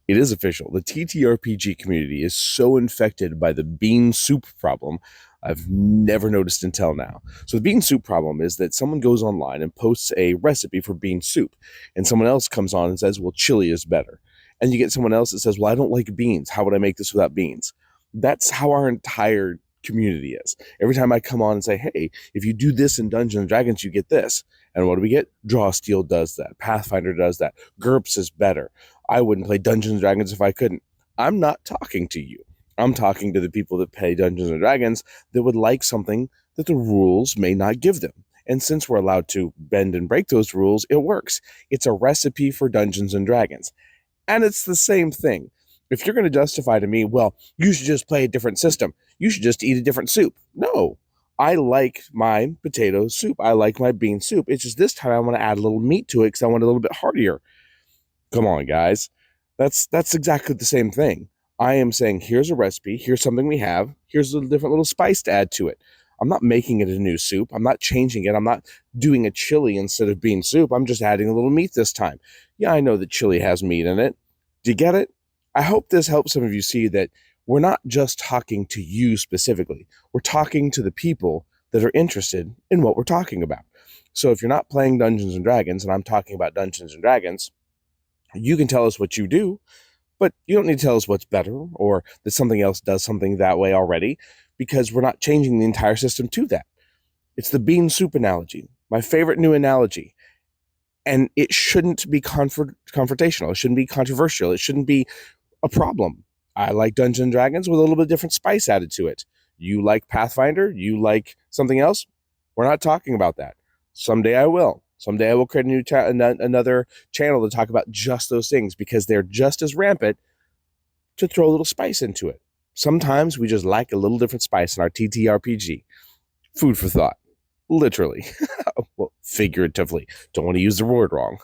It is official. The TTRPG community is so infected by the bean soup problem. I've never noticed until now. So, the bean soup problem is that someone goes online and posts a recipe for bean soup, and someone else comes on and says, well, chili is better. And you get someone else that says, well, I don't like beans. How would I make this without beans? That's how our entire community is. Every time I come on and say, hey, if you do this in Dungeons and Dragons, you get this. And what do we get? Draw Steel does that. Pathfinder does that. GURPS is better. I wouldn't play Dungeons and Dragons if I couldn't. I'm not talking to you. I'm talking to the people that play Dungeons and Dragons that would like something that the rules may not give them. And since we're allowed to bend and break those rules, it works. It's a recipe for Dungeons and Dragons. And it's the same thing. If you're going to justify to me, well, you should just play a different system. You should just eat a different soup. No, I like my potato soup. I like my bean soup. It's just this time I want to add a little meat to it because I want it a little bit heartier. Come on, guys. That's exactly the same thing. I am saying, here's a recipe. Here's something we have. Here's a different little spice to add to it. I'm not making it a new soup. I'm not changing it. I'm not doing a chili instead of bean soup. I'm just adding a little meat this time. Yeah, I know that chili has meat in it. Do you get it? I hope this helps some of you see that we're not just talking to you specifically. We're talking to the people that are interested in what we're talking about. So if you're not playing Dungeons and Dragons, and I'm talking about Dungeons and Dragons, you can tell us what you do, but you don't need to tell us what's better or that something else does something that way already, because we're not changing the entire system to that. It's the bean soup analogy, my favorite new analogy. And it shouldn't be confrontational. It shouldn't be controversial. It shouldn't be a problem. I like Dungeons and Dragons with a little bit different spice added to it. You like Pathfinder? You like something else? We're not talking about that. Someday I will. Someday I will create another channel to talk about just those things because they're just as rampant to throw a little spice into it. Sometimes we just like a little different spice in our TTRPG. Food for thought. Literally. Well, figuratively. Don't want to use the word wrong.